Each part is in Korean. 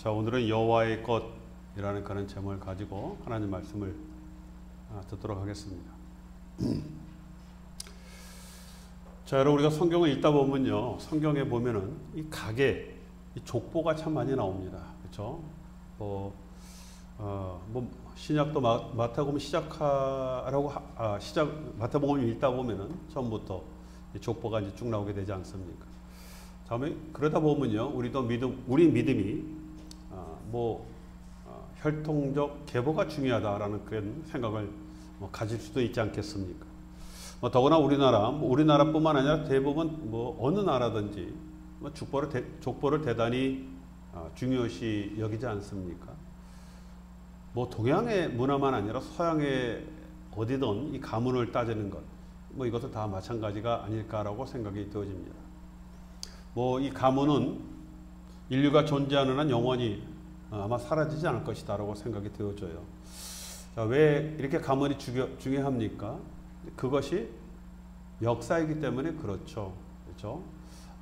자, 오늘은 여호와의 것이라는 그런 제목을 가지고 하나님 말씀을 듣도록 하겠습니다. 자, 여러분, 우리가 성경을 읽다 보면요, 성경에 보면은 이 가계, 이 족보가 참 많이 나옵니다. 그렇죠? 신약도 마태복음 마태복음 읽다 보면은 처음부터 족보가 이제 쭉 나오게 되지 않습니까? 다음에 그러다 보면요, 우리 믿음이 혈통적 계보가 중요하다라는 그런 생각을 가질 수도 있지 않겠습니까? 더구나 우리나라뿐만 아니라 대부분 어느 나라든지 족보를 대단히 중요시 여기지 않습니까? 동양의 문화만 아니라 서양의 어디든 이 가문을 따지는 것, 이것은 다 마찬가지가 아닐까라고 생각이 되어집니다. 이 가문은 인류가 존재하는 한 영원히 아마 사라지지 않을 것이다라고 생각이 되어져요. 자, 왜 이렇게 가문이 중요합니까? 그것이 역사이기 때문에 그렇죠. 그렇죠?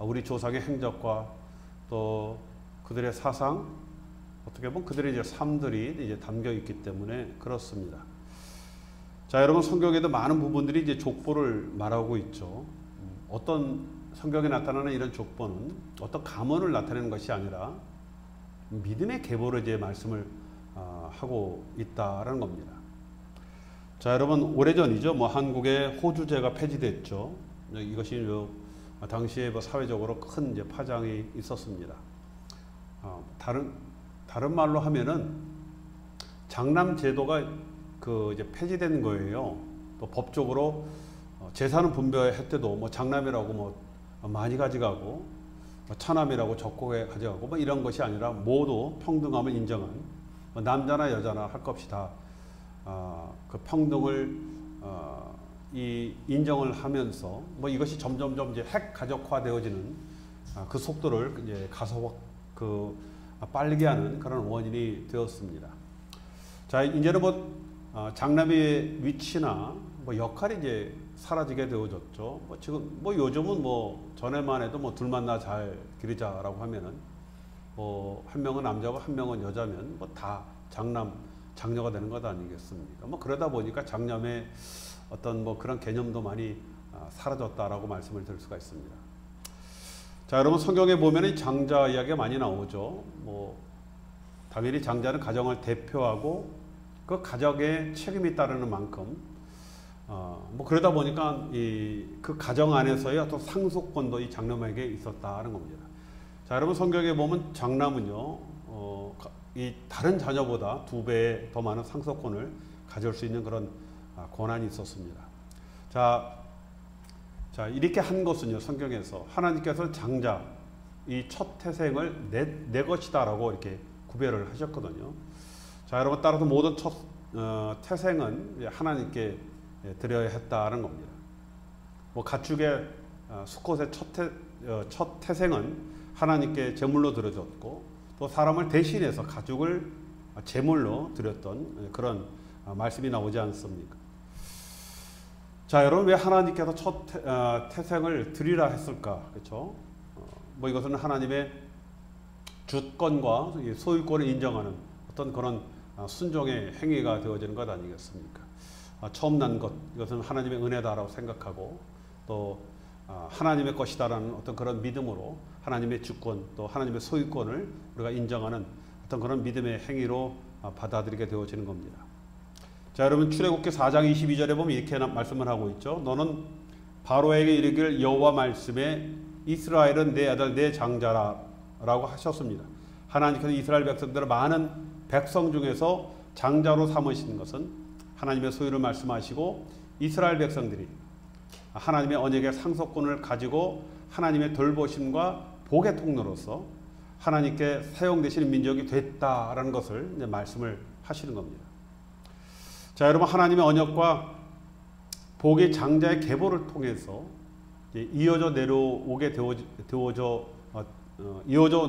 우리 조상의 행적과 또 그들의 사상, 어떻게 보면 그들의 이제 삶들이 이제 담겨 있기 때문에 그렇습니다. 자, 여러분, 성경에도 많은 부분들이 이제 족보를 말하고 있죠. 어떤 성경에 나타나는 이런 족보는 어떤 가문을 나타내는 것이 아니라 믿음의 계보를 이제 말씀을 하고 있다라는 겁니다. 자, 여러분, 오래전이죠. 한국에 호주제가 폐지됐죠. 이것이 당시에 사회적으로 큰 이제 파장이 있었습니다. 다른 말로 하면은 장남 제도가 이제 폐지된 거예요. 또 법적으로 재산을 분배할 때도 장남이라고 많이 가져가고 차남이라고 적게 가져가고 이런 것이 아니라 모두 평등함을 인정한 남자나 여자나 할 것 없이 다 그 평등을 인정을 하면서 이것이 점점점 이제 핵 가족화되어지는 그 속도를 이제 빠르게 하는 그런 원인이 되었습니다. 자, 이제는 장남의 위치나 역할이 이제 사라지게 되어졌죠. 지금 요즘은 전에만 해도 둘 만나 잘 기르자라고 하면은 한 명은 남자고 한 명은 여자면 다 장녀가 되는 것 아니겠습니까? 그러다 보니까 장남의 어떤 그런 개념도 많이 사라졌다라고 말씀을 드릴 수가 있습니다. 자, 여러분, 성경에 보면은 장자 이야기가 많이 나오죠. 당연히 장자는 가정을 대표하고 그 가정에 책임이 따르는 만큼 그러다 보니까 그 가정 안에서의 어떤 상속권도 이 장남에게 있었다는 겁니다. 자, 여러분, 성경에 보면 장남은요, 이 다른 자녀보다 2배 더 많은 상속권을 가질 수 있는 그런 권한이 있었습니다. 자, 이렇게 한 것은요, 성경에서 하나님께서 장자, 이 첫 태생을 내 것이다라고 이렇게 구별을 하셨거든요. 자, 여러분, 따라서 모든 첫 태생은 하나님께 드려야 했다는 겁니다. 가축의 수컷의 첫 태생은 하나님께 제물로 드려졌고, 또 사람을 대신해서 가축을 제물로 드렸던 그런 말씀이 나오지 않습니까? 자, 여러분, 왜 하나님께서 첫 태생을 드리라 했을까? 그렇죠? 이것은 하나님의 주권과 소유권을 인정하는 어떤 그런 순종의 행위가 되어지는 것 아니겠습니까? 처음 난 것, 이것은 하나님의 은혜다라고 생각하고 또 하나님의 것이다라는 어떤 그런 믿음으로 하나님의 주권 또 하나님의 소유권을 우리가 인정하는 어떤 그런 믿음의 행위로 받아들이게 되어지는 겁니다. 자, 여러분, 출애굽기 4장 22절에 보면 이렇게 말씀을 하고 있죠. 너는 바로에게 이르기를 여호와 말씀에 이스라엘은 내 아들 내 장자라 라고 하셨습니다. 하나님께서 이스라엘 백성들을 많은 백성 중에서 장자로 삼으신 것은 하나님의 소유를 말씀하시고 이스라엘 백성들이 하나님의 언약의 상속권을 가지고 하나님의 돌보심과 복의 통로로서 하나님께 사용되시는 민족이 됐다라는 것을 이제 말씀을 하시는 겁니다. 자, 여러분, 하나님의 언약과 복의 장자의 계보를 통해서 이어져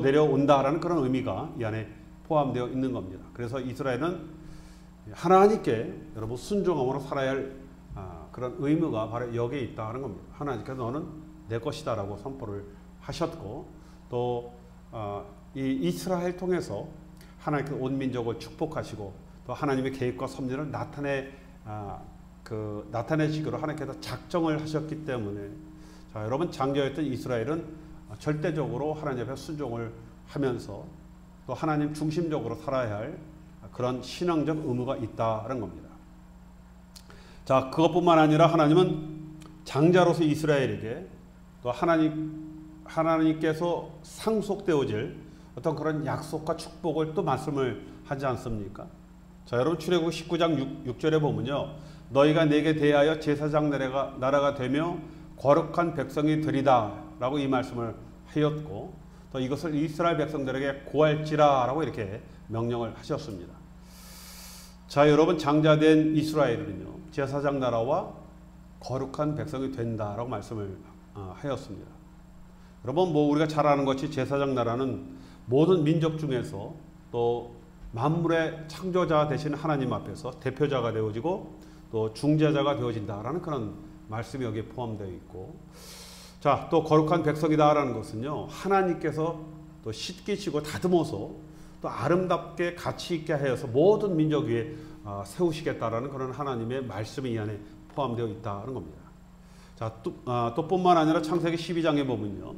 내려온다라는 그런 의미가 이 안에 포함되어 있는 겁니다. 그래서 이스라엘은 하나님께 여러분 순종함으로 살아야 할 그런 의무가 바로 여기에 있다는 겁니다. 하나님께서 너는 내 것이다라고 선포를 하셨고 또 이 이스라엘 통해서 하나님께서 온 민족을 축복하시고 또 하나님의 계획과 섭리를 나타내시기로 하나님께서 작정을 하셨기 때문에 자, 여러분 장자였던 이스라엘은 절대적으로 하나님 앞에 순종을 하면서 또 하나님 중심적으로 살아야 할 그런 신앙적 의무가 있다는 겁니다. 자, 그것뿐만 아니라 하나님은 장자로서 이스라엘에게 또 하나님께서 상속되어질 어떤 그런 약속과 축복을 또 말씀을 하지 않습니까? 자, 여러분 출애굽 19장 6절에 보면요. 너희가 내게 대하여 제사장 나라가 되며 거룩한 백성이 되리다 라고 이 말씀을 하였고 또 이것을 이스라엘 백성들에게 고할지라 라고 이렇게 명령을 하셨습니다. 자, 여러분 장자된 이스라엘은요. 제사장 나라와 거룩한 백성이 된다라고 말씀을 하였습니다. 여러분 뭐 우리가 잘 아는 것이 제사장 나라는 모든 민족 중에서 또 만물의 창조자 되신 하나님 앞에서 대표자가 되어지고 또 중재자가 되어진다라는 그런 말씀이 여기에 포함되어 있고 자, 또 거룩한 백성이다라는 것은요. 하나님께서 또 씻기시고 다듬어서 또 아름답게 가치 있게 하여서 모든 민족 위에 세우시겠다라는 그런 하나님의 말씀이 이 안에 포함되어 있다는 겁니다. 자, 또 뿐만 아니라 창세기 12장에 보면요.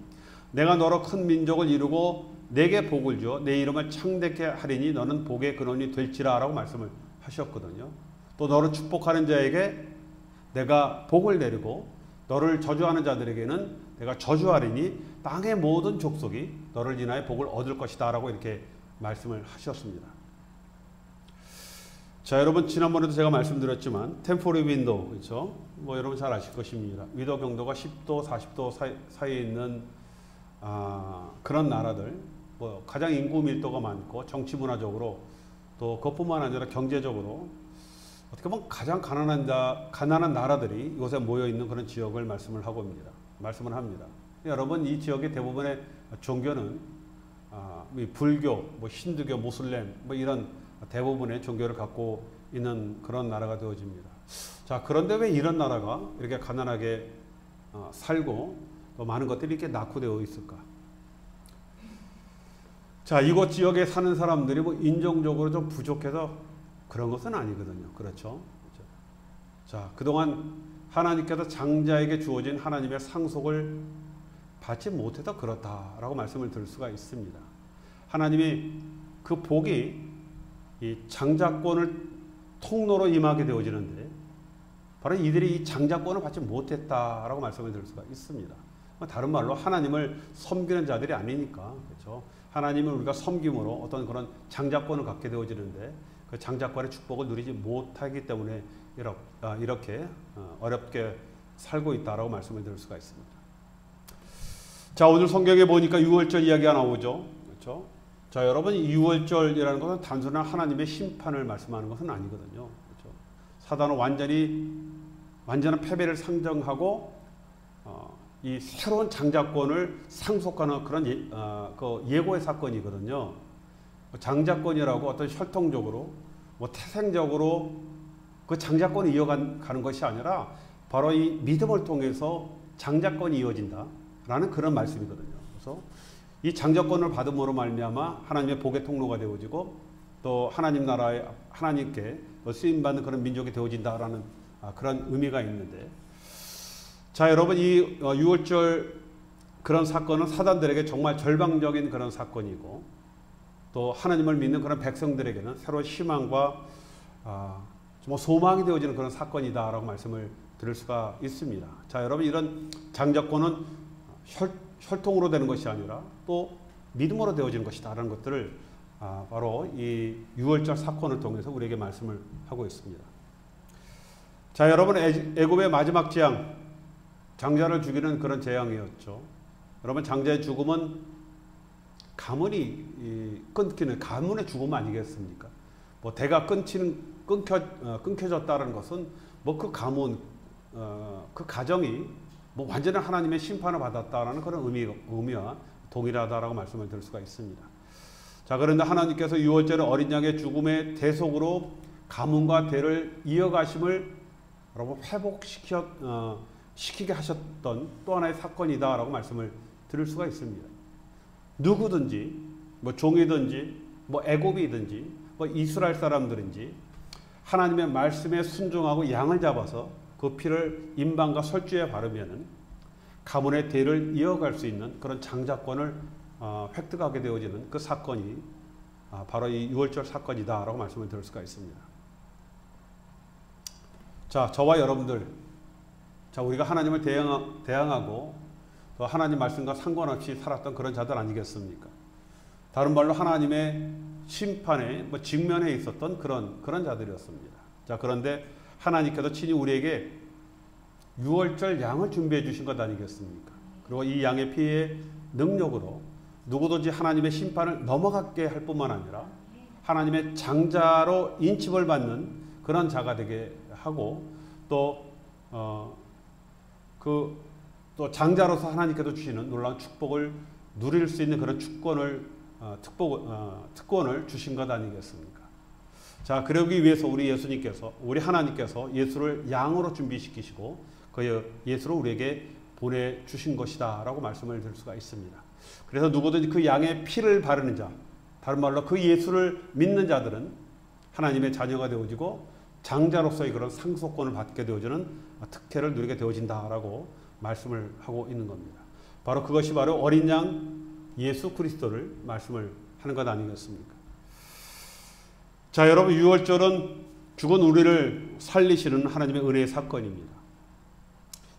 내가 너로 큰 민족을 이루고 내게 복을 주어 내 이름을 창대케 하리니 너는 복의 근원이 될지라 라고 말씀을 하셨거든요. 또 너를 축복하는 자에게 내가 복을 내리고 너를 저주하는 자들에게는 내가 저주하리니 땅의 모든 족속이 너를 인하여 복을 얻을 것이다 라고 이렇게 말씀을 하셨습니다. 자, 여러분 지난번에도 제가 말씀드렸지만 템포리 윈도우 그렇죠? 뭐 여러분 잘 아실 것입니다. 위도 경도가 10도 40도 사이에 있는 그런 나라들 뭐 가장 인구 밀도가 많고 정치 문화적으로 또 그것뿐만 아니라 경제적으로 어떻게 보면 가장 가난한 나라들이 이곳에 모여 있는 그런 지역을 말씀을 합니다. 여러분 이 지역의 대부분의 종교는 불교, 뭐 힌두교, 모슬렘 뭐 이런 대부분의 종교를 갖고 있는 그런 나라가 되어집니다. 자, 그런데 왜 이런 나라가 이렇게 가난하게 살고 또 많은 것들이 이렇게 낙후되어 있을까? 자, 이곳 지역에 사는 사람들이 뭐 인종적으로 좀 부족해서 그런 것은 아니거든요. 그렇죠? 자, 그동안 하나님께서 장자에게 주어진 하나님의 상속을 받지 못해서 그렇다라고 말씀을 드릴 수가 있습니다. 하나님이 그 복이 이 장자권을 통로로 임하게 되어지는데 바로 이들이 이 장자권을 받지 못했다라고 말씀을 드릴 수가 있습니다. 다른 말로 하나님을 섬기는 자들이 아니니까 그렇죠. 하나님을 우리가 섬김으로 어떤 그런 장자권을 갖게 되어지는데 그 장자권의 축복을 누리지 못하기 때문에 이렇게 어렵게 살고 있다라고 말씀을 드릴 수가 있습니다. 자, 오늘 성경에 보니까 유월절 이야기가 나오죠. 그렇죠? 자, 여러분 이 유월절이라는 것은 단순한 하나님의 심판을 말씀하는 것은 아니거든요. 그렇죠? 사단은 완전한 패배를 상정하고 이 새로운 장자권을 상속하는 그런 예고의 사건이거든요. 장자권이라고 어떤 혈통적으로 뭐 태생적으로 그 장자권이 이어가는 것이 아니라 바로 이 믿음을 통해서 장자권이 이어진다라는 그런 말씀이거든요. 그래서 이 장자권을 받음으로 말미암아 하나님의 복의 통로가 되어지고 또 하나님 나라에 하나님께 쓰임받는 그런 민족이 되어진다라는 그런 의미가 있는데 자, 여러분 이 6월절 그런 사건은 사단들에게 정말 절망적인 그런 사건이고 또 하나님을 믿는 그런 백성들에게는 새로운 희망과 소망이 되어지는 그런 사건이다라고 말씀을 드릴 수가 있습니다. 자, 여러분 이런 장자권은 혈통으로 되는 것이 아니라 또 믿음으로 되어지는 것이다라는 것들을 바로 이 6월절 사건을 통해서 우리에게 말씀을 하고 있습니다. 자, 여러분 애굽의 마지막 재앙 장자를 죽이는 그런 재앙이었죠. 여러분 장자의 죽음은 가문이 끊기는 가문의 죽음 아니겠습니까? 뭐 대가 끊겨졌다는 것은 뭐 그 가문 그 가정이 뭐 완전한 하나님의 심판을 받았다라는 그런 의미와 동일하다라고 말씀을 드릴 수가 있습니다. 자, 그런데 하나님께서 유월절의 어린 양의 죽음의 대속으로 가문과 대를 이어가심을 여러분 시키게 하셨던 또 하나의 사건이다라고 말씀을 드릴 수가 있습니다. 누구든지 뭐 종이든지 뭐 애굽이든지 뭐 이스라엘 사람들인지 하나님의 말씀에 순종하고 양을 잡아서 그 피를 임방과 설주에 바르면은 가문의 대를 이어갈 수 있는 그런 장자권을 획득하게 되어지는 그 사건이 바로 이 유월절 사건이다라고 말씀을 드릴 수가 있습니다. 자, 저와 여러분들, 자, 우리가 하나님을 대항하고 또 하나님 말씀과 상관없이 살았던 그런 자들 아니겠습니까? 다른 말로 하나님의 심판에 직면해 있었던 그런 자들이었습니다. 자, 그런데 하나님께서 친히 우리에게 유월절 양을 준비해 주신 것 아니겠습니까? 그리고 이 양의 피의 능력으로 누구든지 하나님의 심판을 넘어가게 할 뿐만 아니라 하나님의 장자로 인칩을 받는 그런 자가 되게 하고 또 장자로서 하나님께서 주시는 놀라운 축복을 누릴 수 있는 그런 특권을 주신 것 아니겠습니까? 자, 그러기 위해서 우리 하나님께서 예수를 양으로 준비시키시고 그 예수를 우리에게 보내주신 것이다 라고 말씀을 드릴 수가 있습니다. 그래서 누구든지 그 양의 피를 바르는 자, 다른 말로 그 예수를 믿는 자들은 하나님의 자녀가 되어지고 장자로서의 그런 상속권을 받게 되어지는 특혜를 누리게 되어진다라고 말씀을 하고 있는 겁니다. 바로 그것이 바로 어린 양 예수 그리스도를 말씀을 하는 것 아니겠습니까? 자, 여러분, 유월절은 죽은 우리를 살리시는 하나님의 은혜의 사건입니다.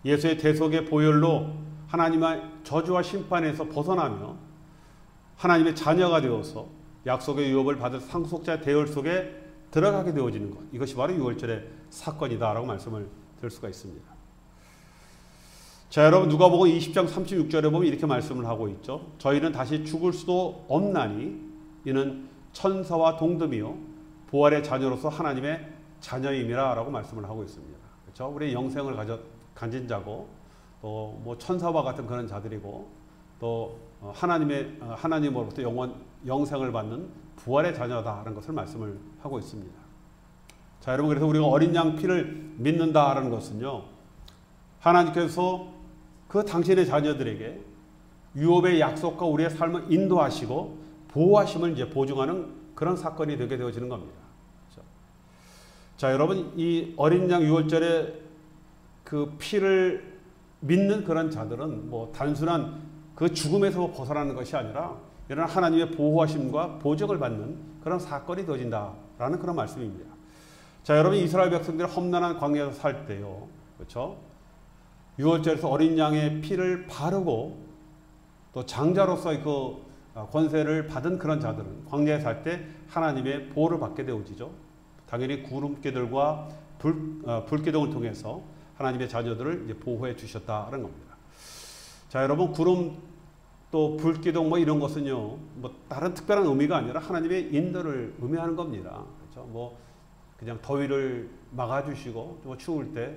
예수의 대속의 보혈로 하나님의 저주와 심판에서 벗어나며 하나님의 자녀가 되어서 약속의 유업을 받을 상속자의 대열 속에 들어가게 되어지는 것, 이것이 바로 유월절의 사건이다라고 말씀을 드릴 수가 있습니다. 자, 여러분, 누가복음 20장 36절에 보면 이렇게 말씀을 하고 있죠. 저희는 다시 죽을 수도 없나니 이는 천사와 동등이요 부활의 자녀로서 하나님의 자녀임이라 라고 말씀을 하고 있습니다. 그렇죠? 우리 영생을 가진 자고 또 뭐 천사와 같은 그런 자들이고 또 하나님으로부터 영생을 받는 부활의 자녀다라는 것을 말씀을 하고 있습니다. 자, 여러분, 그래서 우리가 어린 양 피를 믿는다라는 것은요, 하나님께서 그 당신의 자녀들에게 유업의 약속과 우리의 삶을 인도하시고 보호하심을 이제 보증하는 그런 사건이 되게 되어지는 겁니다. 그렇죠? 자, 여러분, 이 어린 양 유월절에 그 피를 믿는 그런 자들은 뭐 단순한 그 죽음에서 벗어나는 것이 아니라 이런 하나님의 보호하심과 보증을 받는 그런 사건이 되어진다라는 그런 말씀입니다. 자, 여러분, 이스라엘 백성들이 험난한 광야에서 살 때요, 그렇죠? 유월절에서 어린 양의 피를 바르고 또 장자로서의 그 권세를 받은 그런 자들은 광야에 살 때 하나님의 보호를 받게 되어지죠. 당연히 구름기둥과 불기둥을 통해서 하나님의 자녀들을 이제 보호해 주셨다는 겁니다. 자, 여러분, 구름 또 불기둥 뭐 이런 것은요, 뭐 다른 특별한 의미가 아니라 하나님의 인도를 의미하는 겁니다. 그렇죠? 뭐 그냥 더위를 막아주시고 뭐 추울 때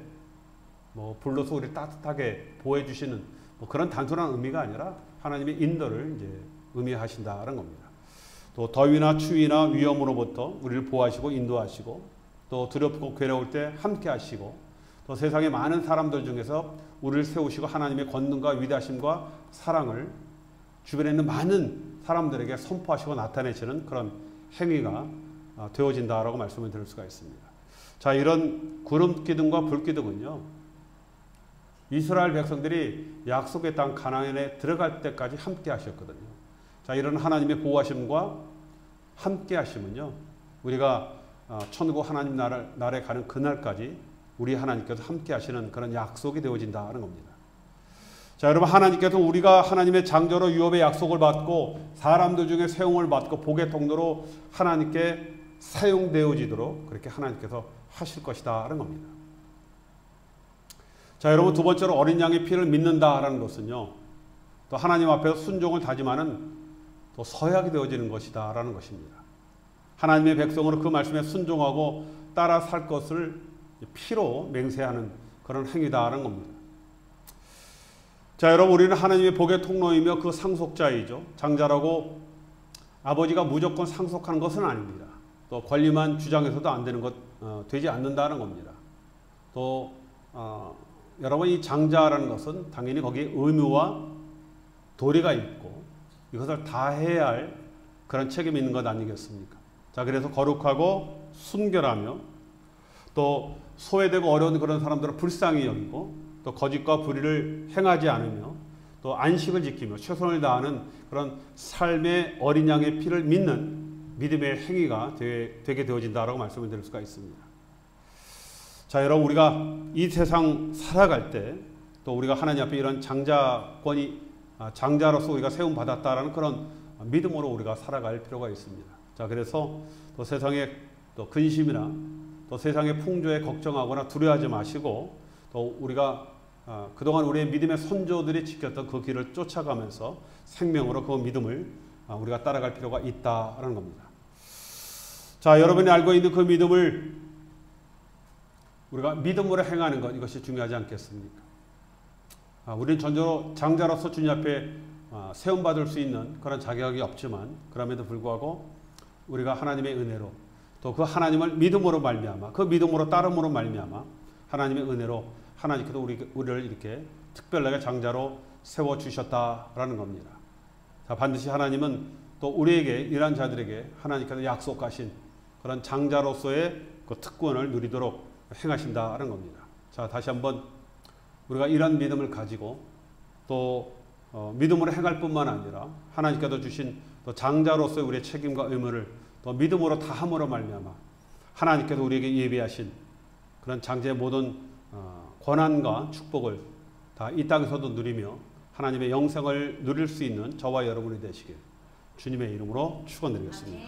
뭐 불로서 우리 따뜻하게 보호해 주시는 뭐 그런 단순한 의미가 아니라 하나님의 인도를 이제 의미하신다는 겁니다. 또 더위나 추위나 위험으로부터 우리를 보호하시고 인도하시고 또 두렵고 괴로울 때 함께 하시고 또 세상의 많은 사람들 중에서 우리를 세우시고 하나님의 권능과 위대하심과 사랑을 주변에 있는 많은 사람들에게 선포하시고 나타내시는 그런 행위가 되어진다라고 말씀을 드릴 수가 있습니다. 자, 이런 구름기둥과 불기둥은요, 이스라엘 백성들이 약속의 땅 가나안에 들어갈 때까지 함께 하셨거든요. 자, 이런 하나님의 보호하심과 함께 하심은요, 우리가 천국 하나님 나라에 가는 그날까지 우리 하나님께서 함께 하시는 그런 약속이 되어진다는 겁니다. 자, 여러분, 하나님께서 우리가 하나님의 장자로 유업의 약속을 받고 사람들 중에 세움을 받고 복의 통로로 하나님께 사용되어지도록 그렇게 하나님께서 하실 것이다라는 겁니다. 자, 여러분, 두 번째로 어린 양의 피를 믿는다라는 것은요, 또 하나님 앞에서 순종을 다짐하는 또 서약이 되어지는 것이다라는 것입니다. 하나님의 백성으로 그 말씀에 순종하고 따라 살 것을 피로 맹세하는 그런 행위다라는 겁니다. 자, 여러분, 우리는 하나님의 복의 통로이며 그 상속자이죠. 장자라고 아버지가 무조건 상속하는 것은 아닙니다. 또 권리만 주장해서도 안 되는 되지 않는다는 겁니다. 또 여러분, 이 장자라는 것은 당연히 거기에 의무와 도리가 있고 이것을 다 해야 할 그런 책임이 있는 것 아니겠습니까? 자, 그래서 거룩하고 순결하며 또 소외되고 어려운 그런 사람들을 불쌍히 여기고 또 거짓과 불의를 행하지 않으며 또 안식을 지키며 최선을 다하는 그런 삶의 어린 양의 피를 믿는 믿음의 행위가 되게 되어진다라고 말씀을 드릴 수가 있습니다. 자, 여러분, 우리가 이 세상 살아갈 때 또 우리가 하나님 앞에 이런 장자로서 우리가 세움 받았다라는 그런 믿음으로 우리가 살아갈 필요가 있습니다. 자, 그래서 또 세상의 또 근심이나 또 세상의 풍조에 걱정하거나 두려워하지 마시고 또 우리가 그동안 우리의 믿음의 선조들이 지켰던 그 길을 쫓아가면서 생명으로 그 믿음을 우리가 따라갈 필요가 있다라는 겁니다. 자, 여러분이 알고 있는 그 믿음을 우리가 믿음으로 행하는 것, 이것이 중요하지 않겠습니까? 우리는 전적으로 장자로서 주님 앞에 세움받을 수 있는 그런 자격이 없지만 그럼에도 불구하고 우리가 하나님의 은혜로 또 그 하나님을 믿음으로 말미암아 그 믿음으로 따름으로 말미암아 하나님의 은혜로 하나님께서 우리를 이렇게 특별하게 장자로 세워주셨다라는 겁니다. 자, 반드시 하나님은 또 우리에게 이런 자들에게 하나님께서 약속하신 그런 장자로서의 그 특권을 누리도록 행하신다는 겁니다. 자, 다시 한번 우리가 이런 믿음을 가지고 또 믿음으로 행할 뿐만 아니라 하나님께서 주신 또 장자로서의 우리의 책임과 의무를 또 믿음으로 다함으로 말미암아 하나님께서 우리에게 예비하신 그런 장자의 모든 권한과 축복을 다 이 땅에서도 누리며 하나님의 영생을 누릴 수 있는 저와 여러분이 되시길 주님의 이름으로 축원드리겠습니다.